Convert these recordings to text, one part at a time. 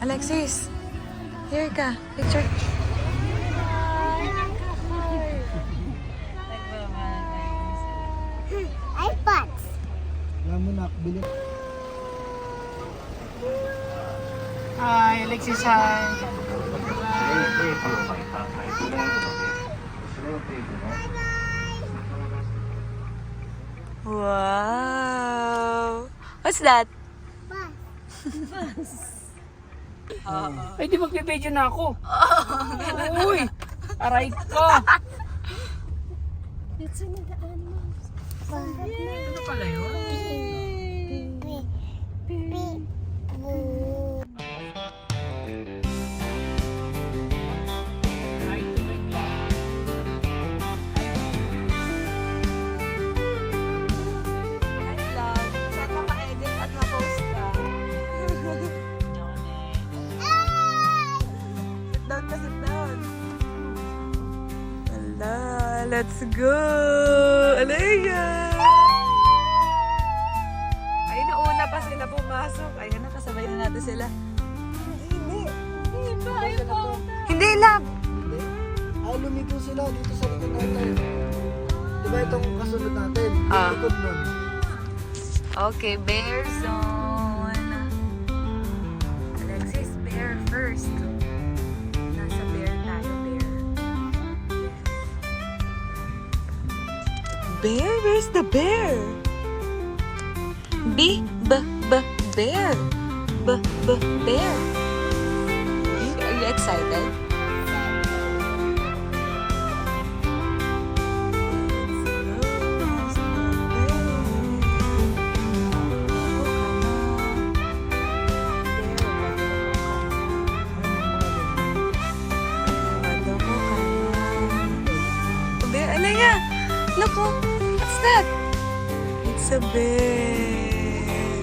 Alexis, here ka. Picture. iPods. Alam mo na, bilhin. Hi, Alexis, hi. Wow! What's that? Ay, di magpipedyo na ako. Uy, aray ko. Ano pala yun? Saan maka-edit at ma-post ka? Sit down ka, sit down. Hala, let's go! Alaya! Ay, nauna pa sila pumasok. Ayun, nakasabay na natin sila. Hindi, love! Hindi. Lumiko sila dito sa likod natin. Di ba itong kasunod natin? Ah. Yung likod nun. Okay, bear zone. Alexis, bear first. Nasa bear tayo, bear. Bear? Where's the bear? Bear. Bear. Are you excited? Bear, alaya! Look, oh, what's that? It's a bear.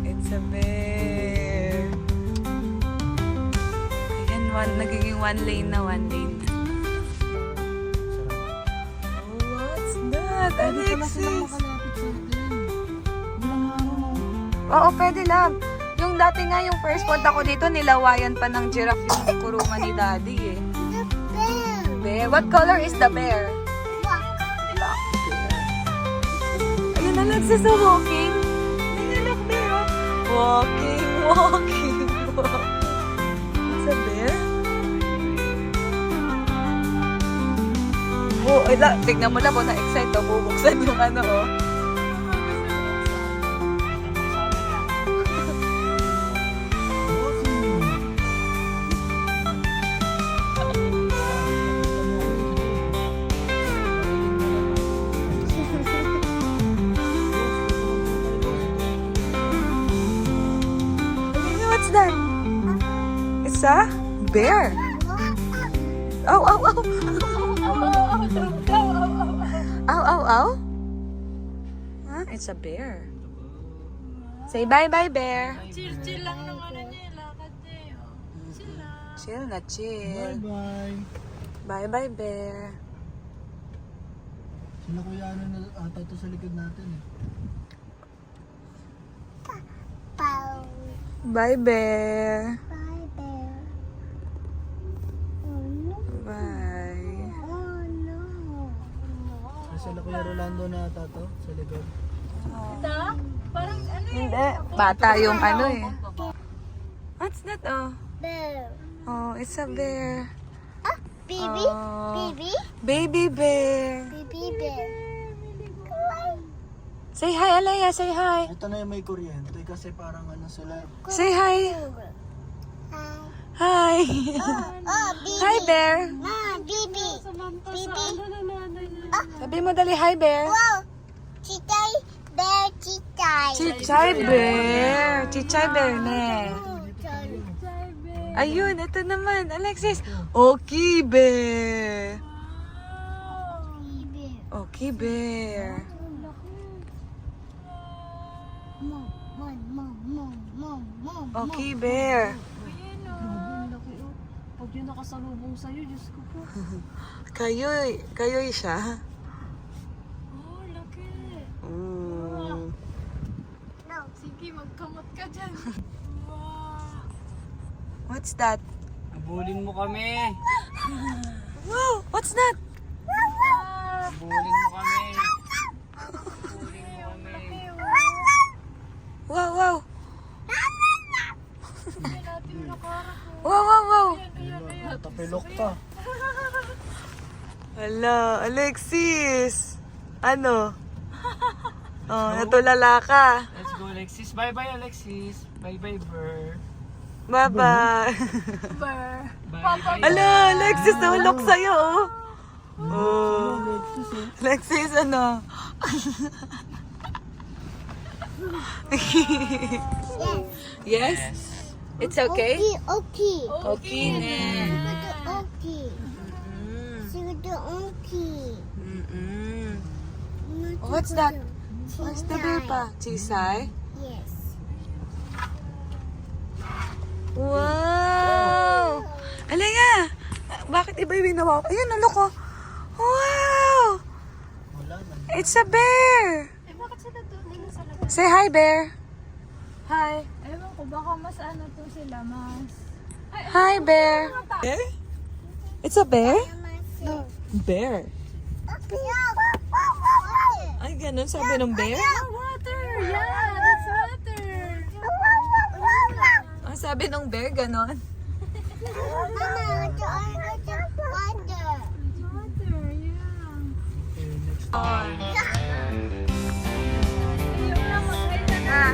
It's a bear. Ayan, nagiging one lane na. Oh, what's that, Alexis? Oo, pwede lang. Yung dati nga, yung first punta ko dito, nilawayan pa ng giraffe yung kuruma ni Daddy eh. Bear. What color is the bear? Black bear. Ayun, Alexis, so walking. Ayun, look, bear, oh. Walking. It's a bear? Oh, ay, tignan mo lang po, na-excite, oh. Bubuksan yung ano, oh. What's that? It's a bear. Oh. Ow. Huh? It's a bear. Say bye-bye, bear. Chill lang ng ano niya, lakad niya. Chill lang. Chill na chill. Bye-bye. Bye-bye, bear. Sila kuya ano na ata to sa likod natin eh. Bye, bear. Bye. Ay, sila kuya Rolando na ata to sa likod. Ito? Parang ano eh. Hindi. Bata yung ano eh. What's that, oh? Bear. Oh, it's a bear. Baby? Oh. Baby? Baby bear. Baby bear. Say hi, Alaya. Say hi. Ito na yung may kuryente kasi parang ano sila. Say hi. Hi. Baby. Hi, bear. Baby. Samantha sa Baby. ano na nanay niya. Sabi mo dali, hi, bear. Wow. Chichay. Bear. Chichay. Chichay bear. Chichay bear ne. Baby. Ayun, ito naman. Alexis. Okay, bear. Okay, bear. Okay, bear. Ayan o. Laki o. Pag yun nakasalubong sa'yo, Diyos ko po. Kayoy siya. Oh, laki. Mm. Sige, Kamot ka dyan. What's that? Abulin mo kami. Wow! What's that? Abulin mo kami. Abulin mo kami. Wow, wow! Hindi natin yung nakarap. Wow, wow, wow! Tapilok ka. Hala, Alexis! Ano? Oh, natulala ka. Let's go, Alexis. Bye-bye, Alexis. Bye-bye, Burr. Bye-bye. Bye-bye. Hala, Alexis, nahulok sa'yo, oh. Oh. Alexis, ano? Yes. Yes? It's okay? Okay. Okay na. Okay. Siguro okay. Mm-mm. What's that? What's the bear pa? Chisay? Yes. Wow! Alaya! Bakit iba yung binawa ko? Ayun, nalok ko. Wow! It's a bear! Eh, bakit sila doon? Hindi sa labas. Say hi, bear. Hi. Ewan ko, baka mas ano to sila, mas... Hi, bear. Bear? It's a bear? No. Bear. Ay, ganun sabi ng bear? Water! Yeah, that's water! Ang sabi ng bear, ganun. Mama, water. Water, yeah. Yung na, mag-try na na. Ah.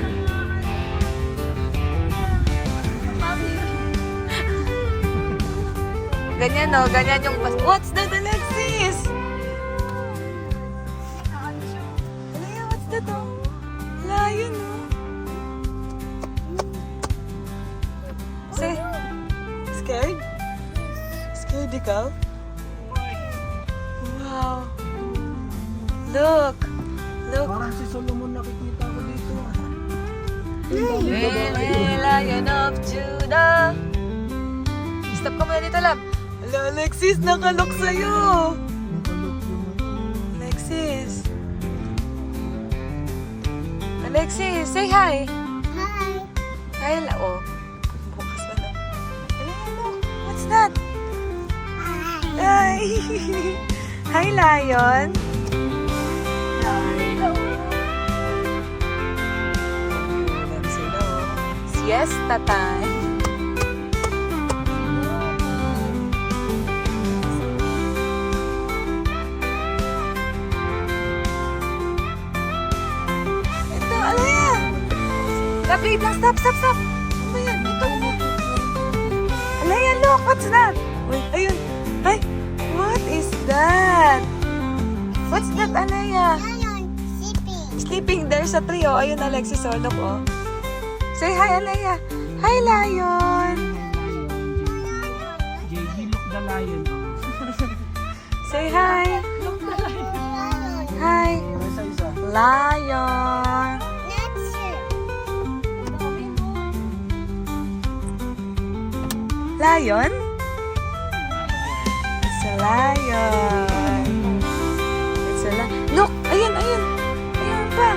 Ganyan, no? Ganyan yung... What's that, Alexis? Alaya, what's that, oh? Lion, no? Say, scared? Scared ikaw? Wow. Look. Look. Parang si Solomon nakikita ko dito. Hey, Lion of Judah. Stop ka muna dito, love. Hala, Alexis, nakalok sa'yo. Alexis. Alexis, say hi. Hi. Hi, oh. Bukas na lang. Ayan, look. What's that? Hi. Hi, Lion. Ayan sila, oh. Siesta time. Ito, Alaya. Wait lang, stop. Ano ba yan? Ito. Alaya, look, what's that? Wait, ayun. Ay, what is that? What's that, Alaya? Lion sleeping. Sleeping there sa tree, oh. Ayun, Alexis, oh, look, oh. Say hi, Alaya. Hi, Lion. JG, look the lion. Say hi. Lion. Hi. Isa-isa. Lion. Next year. Lion? It's a lion. It's a lion. Look! Ayun! Ayun pa!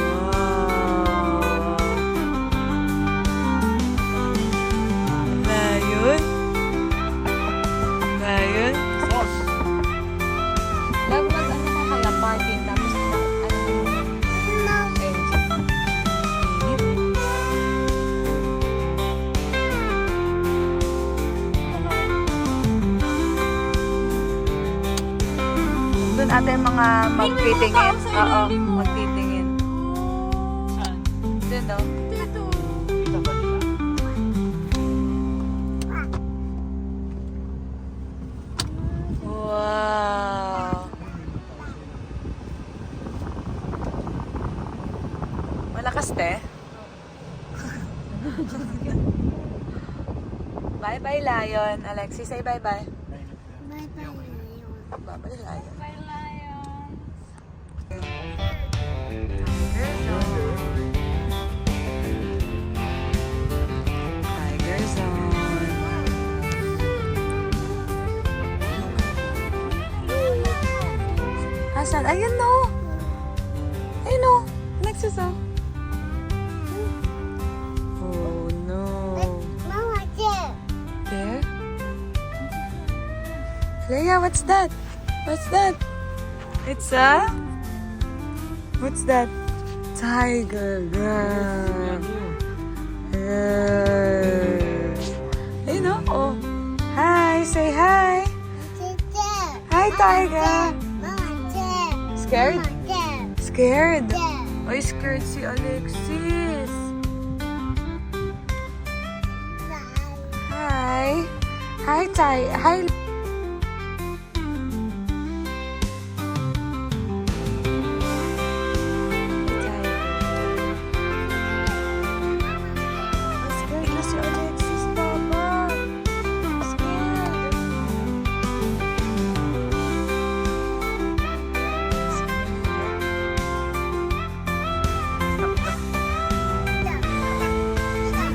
Wow! Lion? Lion? Boss! Love, ano ka kaya parking tapos ano engine? Doon ata yung mga magtitingin. Oo, magtitingin. Saan? Doon daw. Dito. Kita ba nila? Wow! Malakas, te. Bye-bye, Lion. Alexis, say bye-bye. Bye-bye, Lion. Bye-bye, Lion. Bye, Lion. Tiger Zone. Asan? Ayun, no. Ayun, no. Alexis, Alexis, oh. Oh, no. Mama, there. There? Leia, what's that? What's that? It's a... What's that? Tiger, girl. You know, oh. Hi, say hi. There. Hi, Tiger. Mama, there. Scared? Mama, there. Scared? There. Ay, scared si Alexis. Hi. Hi, Hi. Scared na si Alexis, Papa. Scared.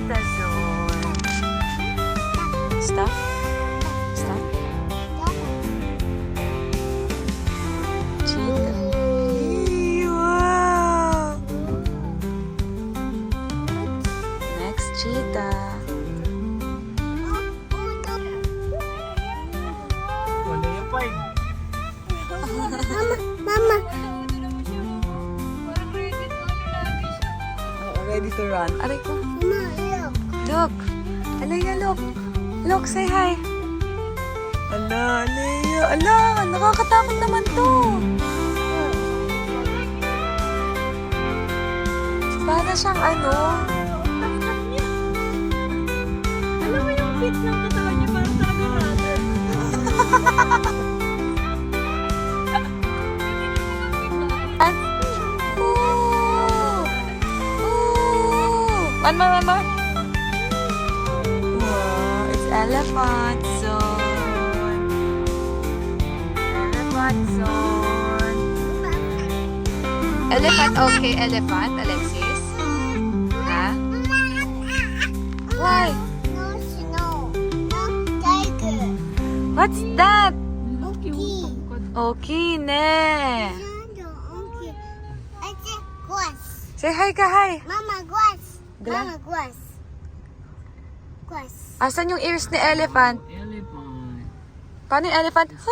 The zone. Stop. Stop. Cheetah. Wow. Next cheetah. Wala yung five. Mama, Oh, ready to run. Aray ko. Mama, look. Look. Alea, look. Look, say hi. Ala, Alea. Ala, nakakatakot naman to. Para siyang ano. Alam mo yung fit ng katawan niya, parang talaga rubber. At, ooh. Ooh. One more, one more. Wow, it's elephant zone. Elephant zone. Elephant, okay, elephant, Alexis. Ha? Why? No snow. No tiger. What's that? Laki Okay. yung tangkad. Okay, ne. Okay. I say grass. Say hi ka, hi. Mama, grass. Grass? Mama, grass. Grass. Asan yung ears ni elephant? Elephant. Paano yung elephant? Ah!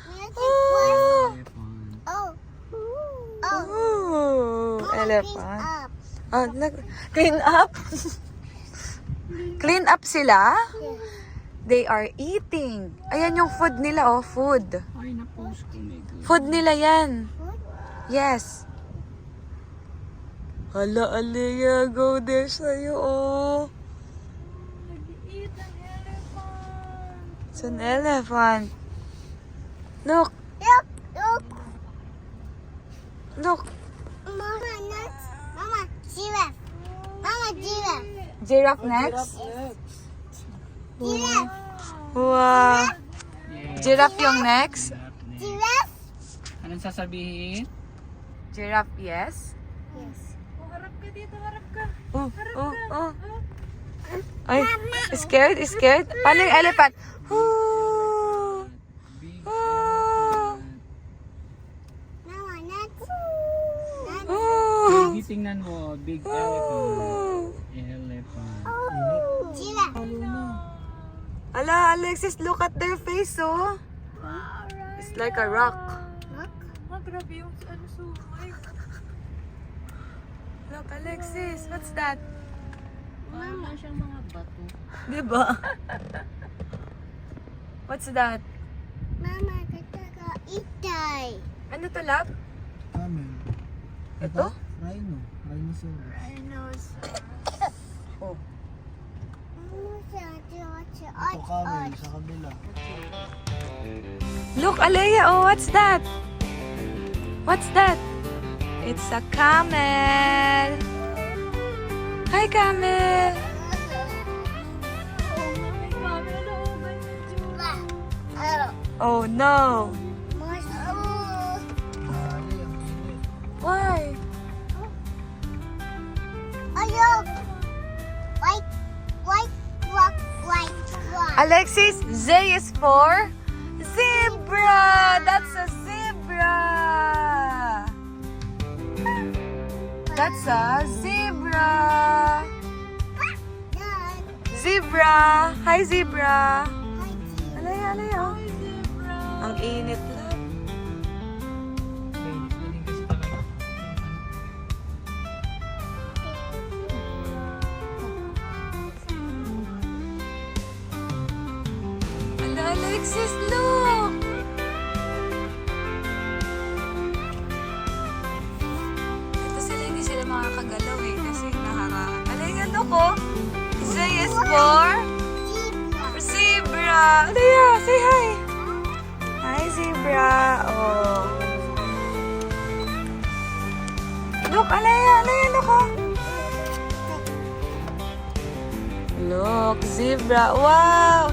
I say grass. Elephant. Oh. Oh. Ooh, Mama, elephant. please up. Oh, clean up? Clean up sila? Yeah. They are eating. Ayan yung food nila, oh, food. Ay, na-post ko na ito. Food nila yan. What? Yes. Hala, Alea, go there sa'yo, oh. Nag-eat ang elephant. It's an elephant. Look, Look, look. look. Mama, nuts. Mama, giraffe. Mama, giraffe. Giraffe next. Giraffe. Wow. Yeah. Giraffe yung next. Giraffe. Anong sasabihin? Giraffe, yes. Yes. Oh, harap ka dito, harap ka. Oh, oh, oh. Ay, scared, scared. Paano yung elephant? Ooh. Big Oh. Mama, nuts. Nuts. Ooh. Hindi tingnan mo, big elephant. Elephant. Giraffe. Ala, Alexis, look at their face, oh. It's like a rock. Look. Ah, grabe yung ano, sumay. Look, Alexis, what's that? Mama, siyang mga bato. Diba? What's that? Mama, kataga itay. Ano to, lab? Camel. Ito? Rhino. Rhinoceros. Oh. Ito camel sa kabila. Look, Alea, oh, what's that? What's that? It's a camel. Hi, camel. Oh, no. Why? Alexis, Z is for zebra. That's a zebra. That's a zebra. Dad. Zebra. Hi, zebra. Hi, Gina. Alaya, alaya. Oh. Ang init lang. Ala, Alexis, look! Ito sila, hindi sila makakagalaw eh. Kasi naharangan. Alaya, look oh! Z is for Zebra. zebra. Alaya, say hi! Hi, zebra. Oh. Look, Alaya, Alaya, look oh! Look, zebra. Wow!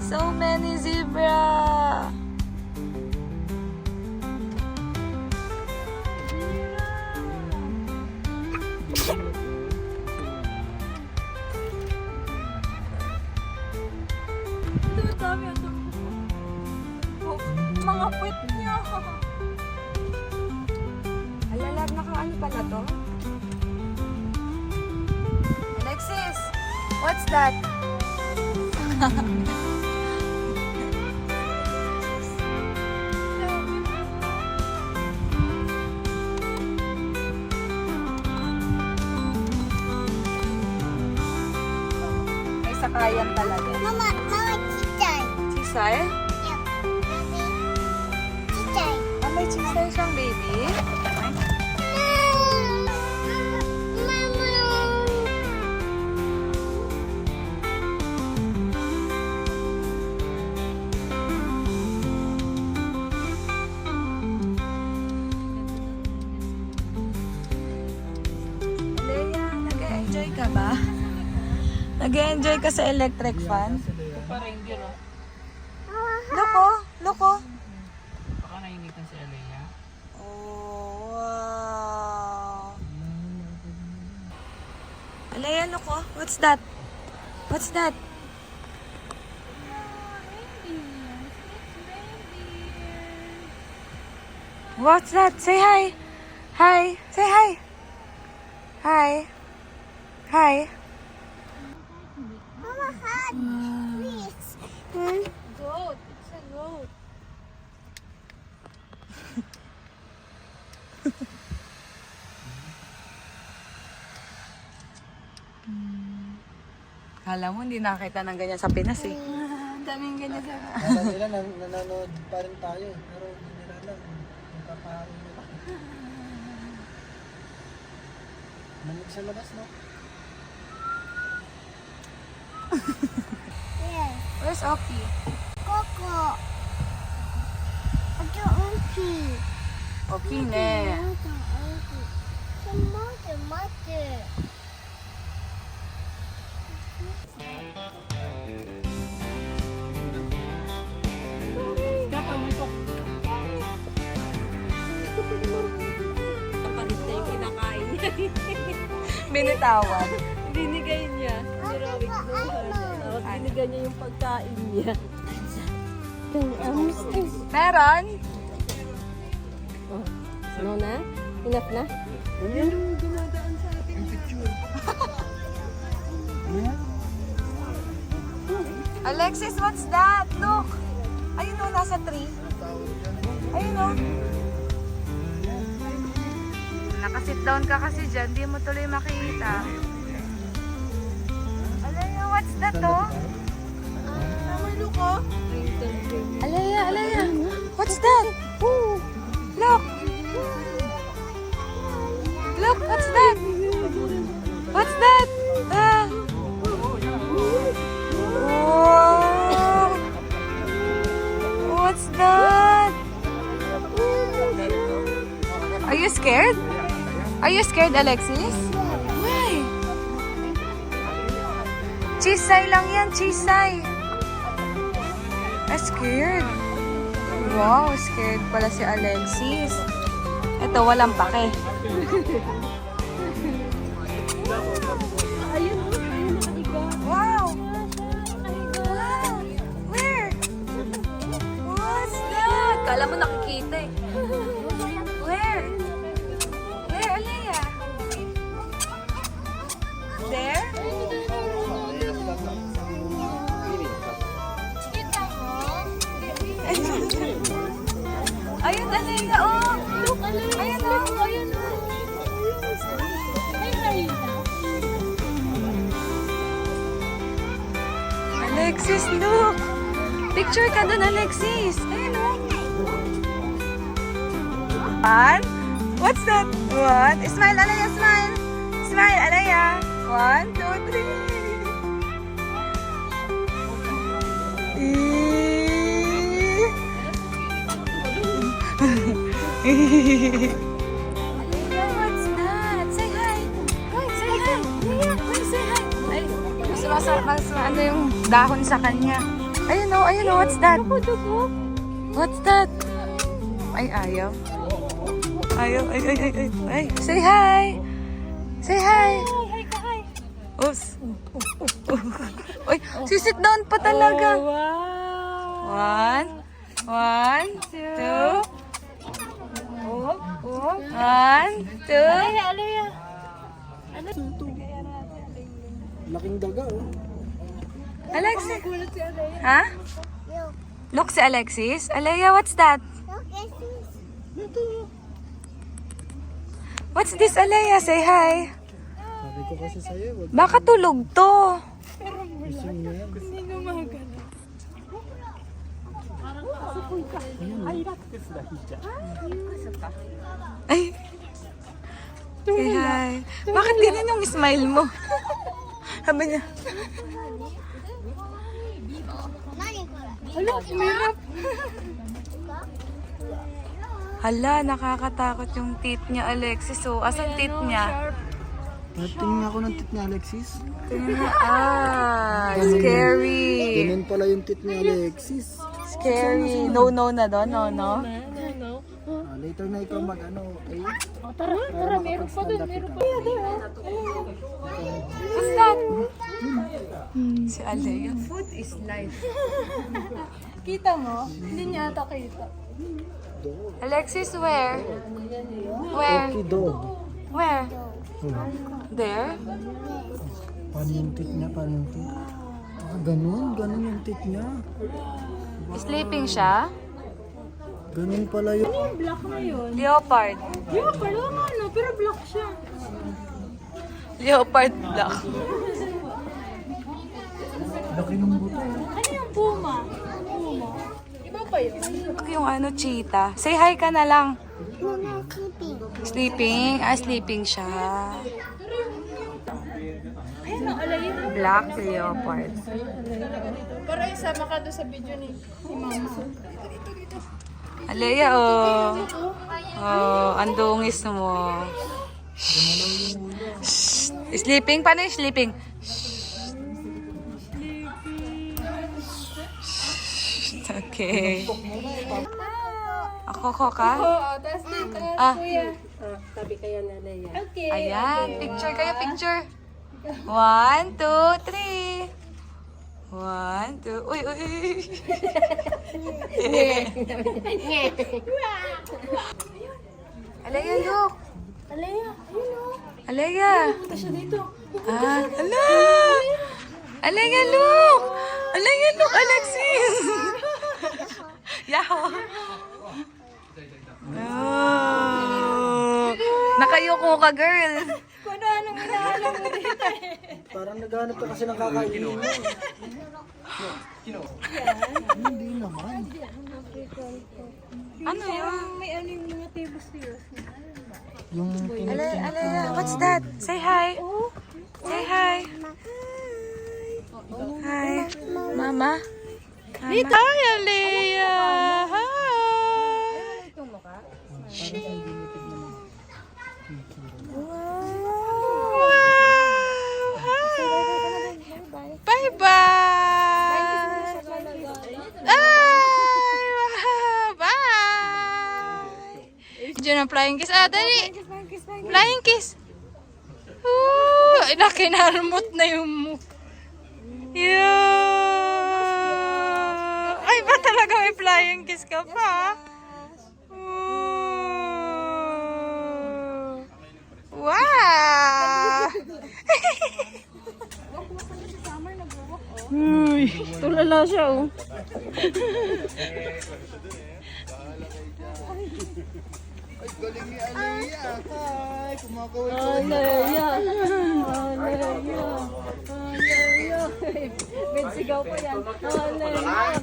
So many zebra. Ito, dami ito. Oh, mga puwet niya. Alalab, naka-ano pala to? Alexis, what's that? May sakayan talaga. Mama, Cicay. Chisay? Yep. Mommy, Cicay. Ah, may chisay siyang baby? Mama. Leia, nag-enjoy ka ba? Nag-enjoy ka sa electric fan? Pa reindeer, oh. Loko, loko. Baka nainitan si Alea. Oh, wow. Alea, loko. What's that? What's that? What's that? Say hi. Hi. Say hi. Hi. Hi. Mama, hug. Please. Goat. It's a goat. Kala mo hindi nakita ng ganyan sa Pinas eh. Ang daming ganyan sa... Alam nila, nanonood pa rin tayo. Pero hindi nila alam. Magpapaharin nila. Lamig sa labas, no? Yes. Where's Oki? Coco. Ada Oki. Oki ne. Mother. Kapamutok. Kapatid na yung kinakain niya. Binitawan. Binigay niya. Heroic buhay. Tapos binigay niya yung pagkain niya. Meron? Oh, ano na? Enough na? Yung dumadaan sa atin. Yung picture. Ayan. Alexis, what's that? Look. Ayun o, nasa tree. Tawag dyan. Ayun o. Nakasit down ka kasi dyan, di mo tuloy makita. Alaya, what's that to? Look oh. Alaya, Alaya. What's that? Look. Look, what's that? What's that? Ah. Wow. What's that? Are you scared? Are you scared, Alexis? Why? Chisay lang yan, chisay. Scared? Wow, scared pala si Alexis. Ito, walang pake. Ayun, ayun nakaiga. Wow! Wow! Where? What's that? Kala mo nakikita eh. Where? Where, Alea? Alexis, look! Picture ka dun, Alexis! Ayun, oh. One. What's that? One. Smile, Alaya, smile! Smile, Alaya! 1, 2, 3. What's that? Say hi! Go, say hi! Go, say hi! Ay, mas ano yung dahon sa kanya. Ayun o, what's that? What's that? Ay, ayaw. Ayaw, ay. Say hi! Say hi! Oops. Uy, sisit down pa talaga. One, 2. 1, 2. Laking daga, oh. Alexis. Ha? Look si Alexis. Alea, what's that? Look at this. What's this, Alea? Say hi. Sabi ko kasi sa'yo, wag Baka tulog to. gising mo yan. Ay. Say hi. Bakit ganyan yung smile mo? Sabi niya. Hala, nakakatakot yung teeth niya, Alexis. So, asan teeth niya? Tingnan ako ng tit ni Alexis. Scary. Ganun pala yung tit ni Alexis. Scary. No na doon, no. Later na ikaw mag-ano, okay? Tara, meron pa dun, What's that? Si Alea. Food is life. Kita mo? Hindi niya ata kita. Alexis, where? Where? Okay, dog. Where? There? Paano yung tit niya? Paano yung tit? Ganun yung tit niya. Sleeping siya? Ganun pala yun. Black na yun. Leopard. Yung pala ano, pero black siya. Leopard black. Laki ng buto. Ano yung puma? Iba pa yun. Yung ano, cheetah. Say hi ka na lang. Muna sleeping. Sleeping? Sleeping siya. Ayun ang alayin. Black leopard. Para isama ka doon sa video ni Mama. Alea, oh. Oh, andungis mo. Shh. Sleeping? Paano yung sleeping? Okay. Ako ka? Oo, tapos dito. Kuya. Sabi kayo na Leia. Okay. Ayan, picture kayo, picture. 1, 2, 3. 1, 2. Uy. Alea, look. Alaya, ayun o. Alea. Punta siya dito. Ala. Alea, look. Alea, look, Alexis. Yaho. Oh. Nakayuko ka, girl. Kung anong inaalam mo dito Parang naghanap ka kasi ng kakainin. Hindi naman. Ano yun? May ano yung mga tables here. Yung Alea, what's that? Say hi. Say hi. Hi. Mama. Dito. Hi, Alea. Hi. Wow. Hi. Bye-bye. Ay, wow. Bye. Diyan ang flying kiss. Dali. Flying kiss. Kinalmot na yung mukha. Yeah. Ay, ba talaga may flying kiss ka pa? Wow! Uy, tulala siya oh. Ay, galing ni Alea. Hi, kumakaway ko. Alaya. Alaya. Alaya. Sigaw pa yan. Alaya.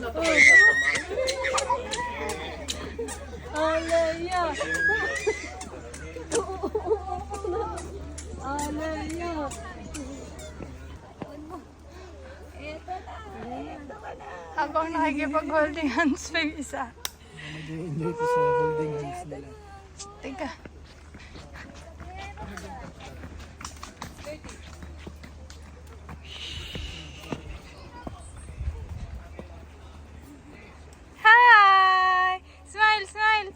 Alaya. Alaya. Habang nakikipag-holding hands pa yung isa. Nag-enjoy ko sa holding hands nila. Teka. Hi! Smile, smile!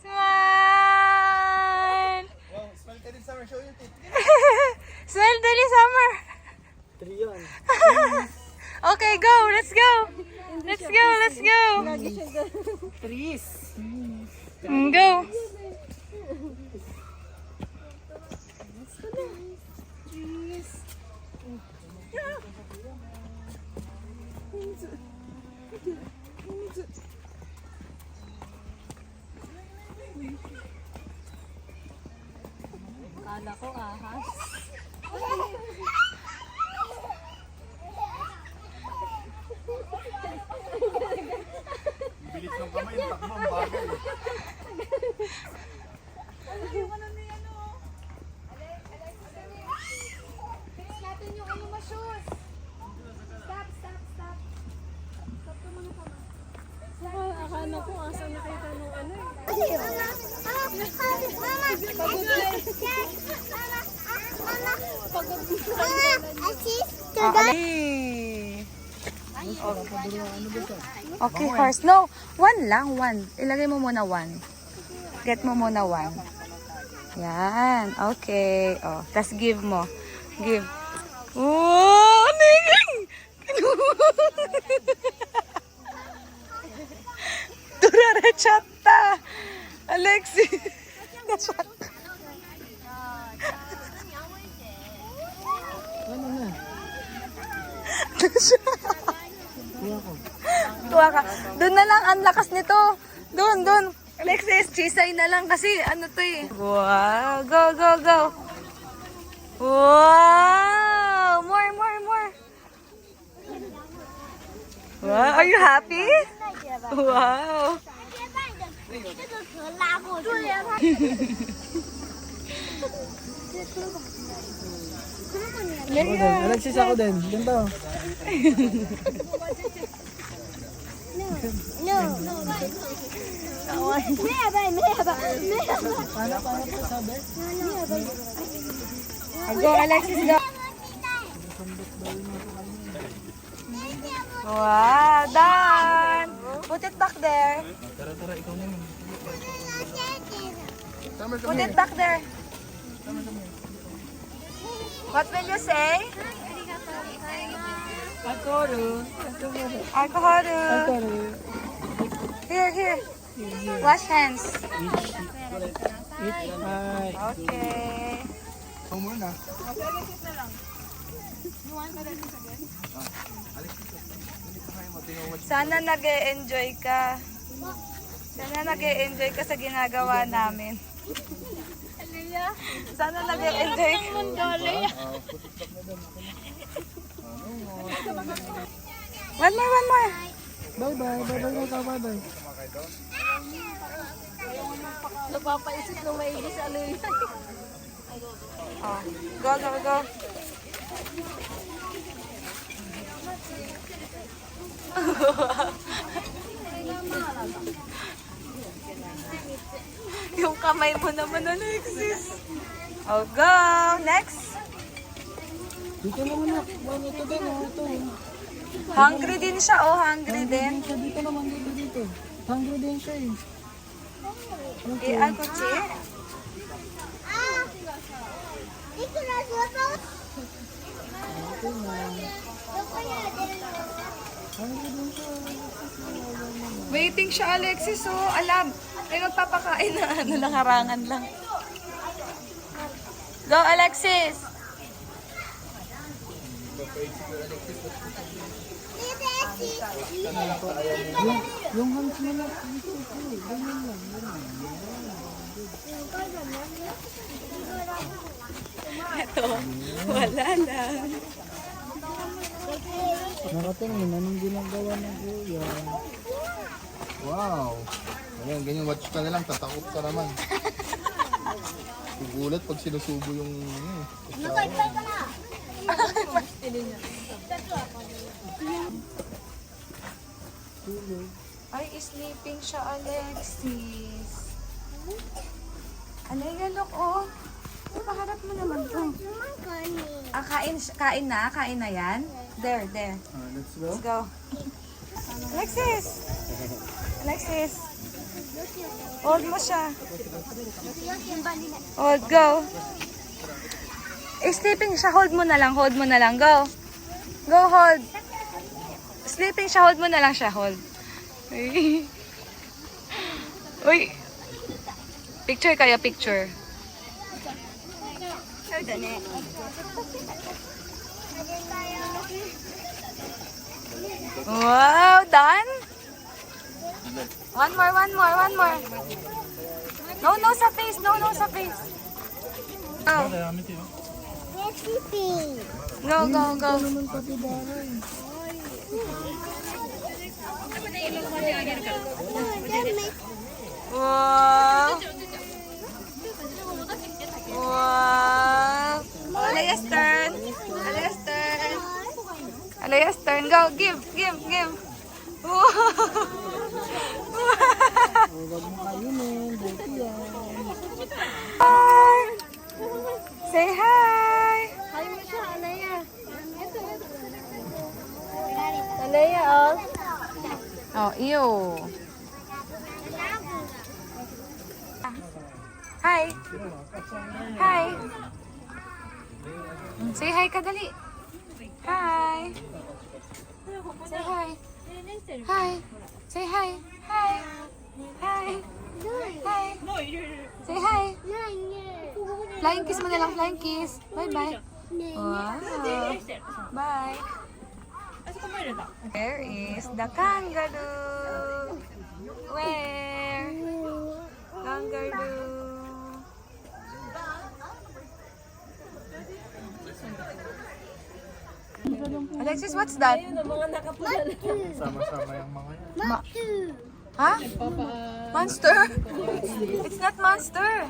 Smile! Wow, smile ka din summer. Show your teeth. Smile, Dali Summer! 3 yun. Okay, go! Let's go! Let's go! Let's go! Trees. Go! Kala ko ahas. Bilis ng kamay, takbo ang bagay. Akala ko asa nakita nung ano eh. Okay, horse. No, one lang, one. Ilagay mo muna one. Get mo muna one. Yan, okay. Oh, tas give mo. Give. Oh, niging! Turarachata! Alexis! Nachat. Ano na? Tuwa ka. Doon na lang, ang lakas nito. Doon, doon. Alexis, chisay na lang kasi ano to eh. Wow, go, go, go. Wow, more, more, more. Wow, are you happy? Wow. Ako din. Alexis, ako din. Ganito. Paano pa sabi? Go, Alexis, go. Wow, done. Put it back there. Tara, tara, ikaw naman. Put it back there. What will you say? Alcohol. Alcohol. Alcohol. Here, here. Wash hands. Eat. Hi. Okay. Ikaw muna. Sana nag-e-enjoy ka. Sana nag-e-enjoy ka sa ginagawa namin. Sana nag-e-enjoy ka. One more, one more. Bye-bye. Bye-bye na ikaw. Bye-bye. Napapaisip nung maigi sa aluya. Oh, go, go, go. Yung kamay mo naman, Alexis. Oh, go. Next. Dito naman na. Ito din. Ito. Hungry din siya, oh. Hungry din. Dito naman. Dito. Hungry din siya eh. Eh, ako, Chi. Waiting siya, Alexis, oh. Alam. May magpapakain na ano lang, harangan lang. Go, Alexis. Yung hands mo na. Ganyan lang. Ito, wala lang. Nakatingin, anong ginagawa ng kuya? Wow! Ayan, ganyan watch ka na lang, tatakot ka naman. Gugulat pag sinusubo yung... Ay, sleeping siya, Alexis. Alea, look, oh. Paharap mo naman to. Ah, kain na yan. There. Let's go. Let's go. Alexis! Alexis! Hold mo siya. Hold, go. Sleeping siya, hold mo na lang, go. Go, hold. Sleeping siya, hold mo na lang siya, hold. Uy. Uy. Picture kayo, picture. Wow, done? One more. No sa face, sa face. Oh. We're sleeping. Go. Wow. Wow. Alea's turn. Go, give. Wow. Huwag mo kainin, dito yan. Hi. Say hi. Hi mo siya, Alea. Alea, oh. Oh, ew. Hi. Say hi ka, dali. Hi. Say hi. Hi. Say hi. Hi. Say hi. Flying kiss mo na lang, flying kiss. Bye-bye. Wow. Bye. Where is the kangaroo? Where? Kangaroo. Alexis, what's that? Sama-sama yung mga yan. Ha? Monster? It's not monster.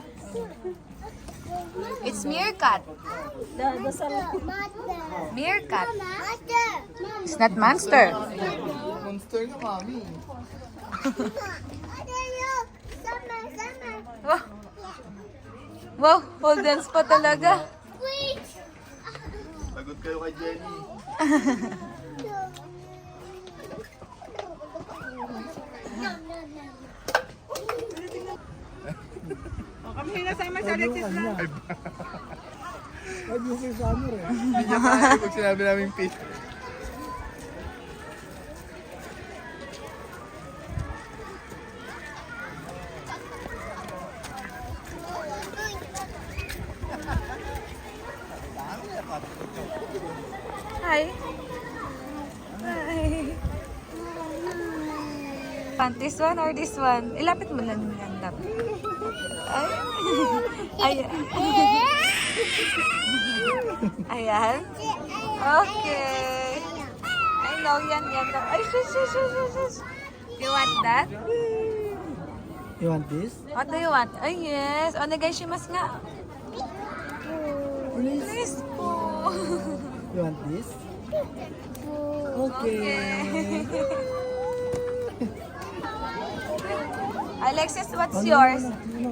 It's meerkat. Meerkat. It's not monster. Monster na, mami. Wow. Wow, hold dance pa talaga. Lagot kayo kay Jenny. Ay, yung sa summer eh. Hindi niya tayo pag sinabi namin fish. Hi. Want this one or this one? Ilapit mo lang yan. Ay. Ayan. Ayan. Okay. I know yan. Ay, shush. You want that? You want this? What do you want? Ay, yes. Onegaishimasu nga. Please po. You want this? Okay. Alexis, what's yours?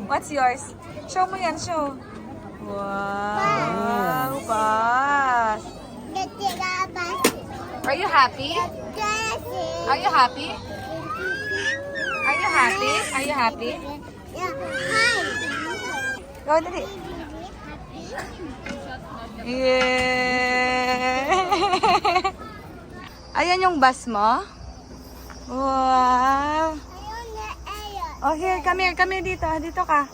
What's yours? Show mo yan, show. Wow, boss. Are you happy? Are you happy? Are you happy? Are you happy? Go, dali. Yeah. Ayan yung bus mo. Wow. Oh, here, come here dito. Dito ka.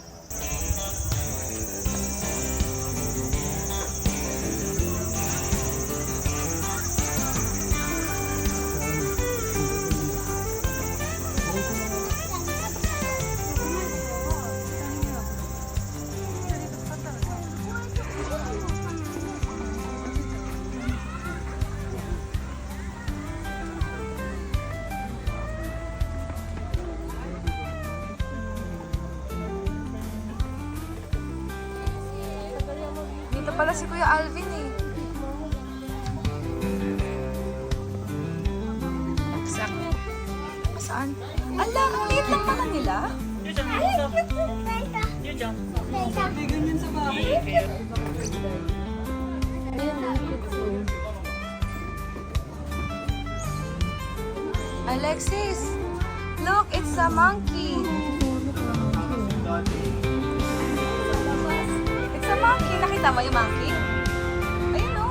pala si Kuya Alvin eh. Exact. Saan? Ala, ang liit lang naman nila. Alexis, look, it's a monkey. It's a monkey. Nakita mo yung monkey? Ayun o.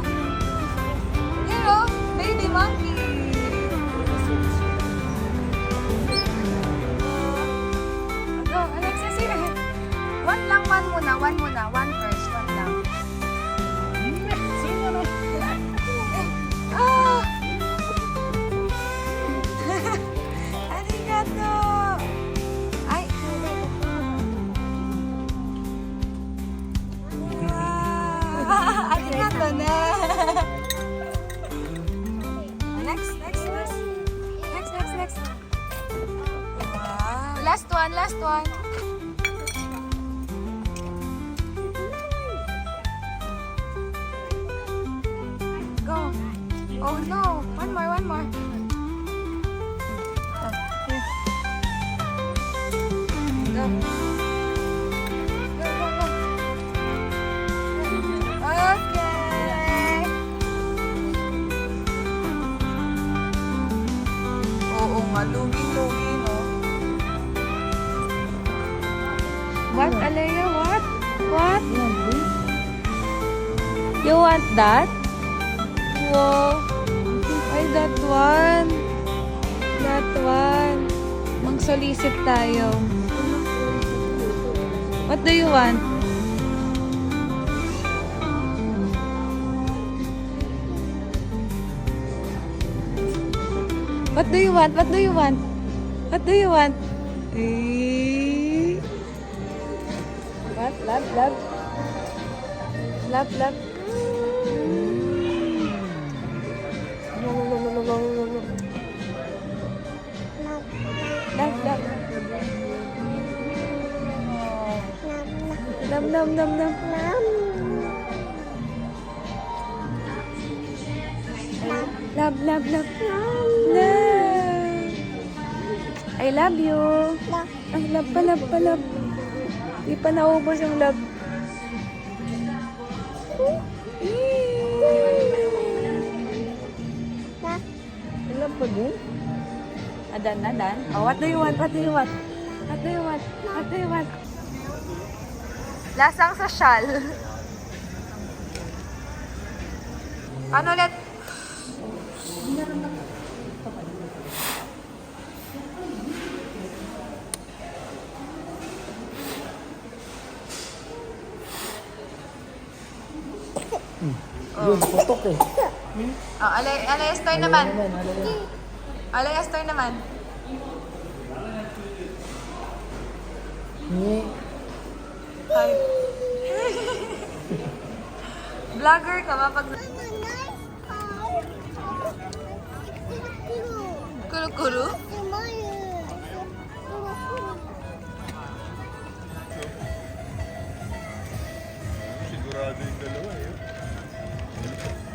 Ayun o, baby monkey. Go, Alexis, here. One lang, one muna. One first, one lang. Ah! Arigato! Ay! Wow! Arigato na! Next. Wow! Last one. Go! Oh no! One more. Oh, here. Go. Go. Okay. Oo nga, lugi, no? What, Alea? What? You want that? Wow. Ay, that one. Mag-solicit tayo. What do you want? What do you want? Eh? What? Love? Love. I love you. Ang love pa. Di pa naubos yung love. Love pa din? Adan. Oh, what do you want? Lasang sa shal. Ano ulit? Yun, putok eh. Oh, Alestor naman. Alestor naman. Hi. Vlogger ka ba pag... Kuru-kuru? Sigurado yung dalawa eh.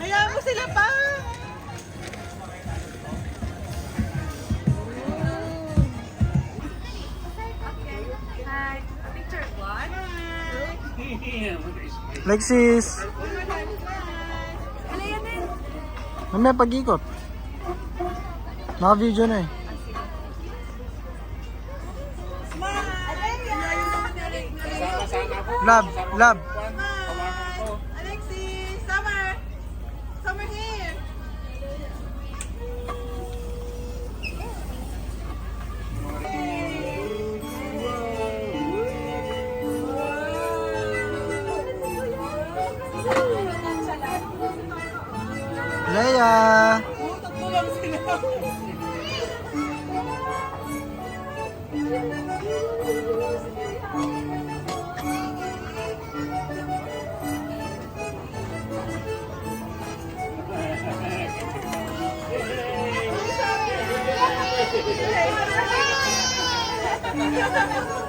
Hayaan mo sila pa! Hi. A picture what? Alexis! Ano yan din? Mamaya pag-ikot. Naka-video na eh. Love. Alexis! Summer here! Leia! Tutulong sila!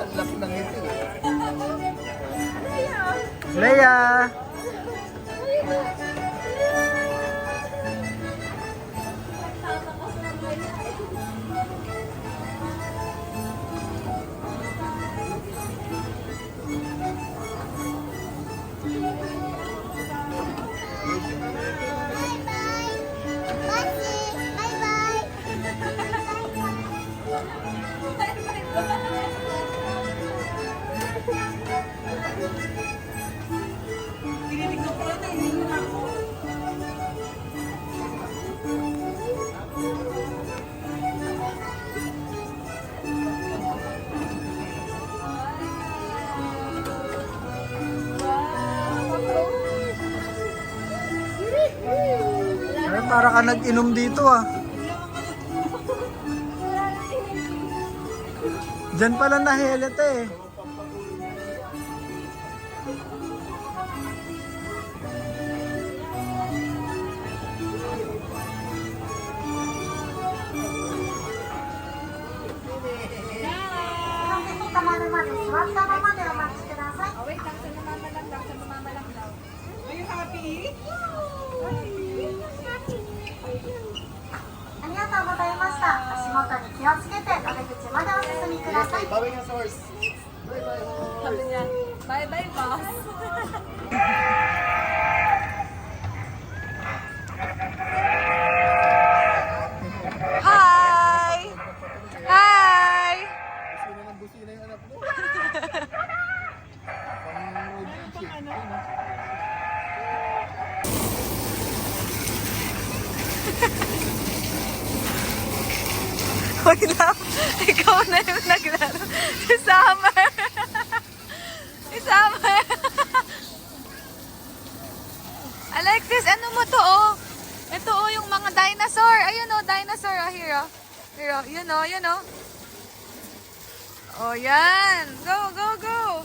Ang laki ng ito eh. Leia! Tinitignan ko lang na hindi na ako. Ay, para ka nag-inom dito ah. Diyan pala nahelet eh. Are you happy? ありがとうございました。足元に気をつけてお出口までお進みください。 Bye-bye nga sa horse. Bye-bye horse. Sabi niya, bye-bye, boss. Hi! Hi! Busina ng busina yung anak mo. Pang-road trip. Ayun, ah. Hoy lang, ikaw na yung naglaro. Si Summer. Si Summer. Alexis, ano mo to oh? Ito oh, yung mga dinosaur. Ayun oh, dinosaur oh, here oh. Here oh, yun oh, yun oh. Oh, yan. Go, go, go.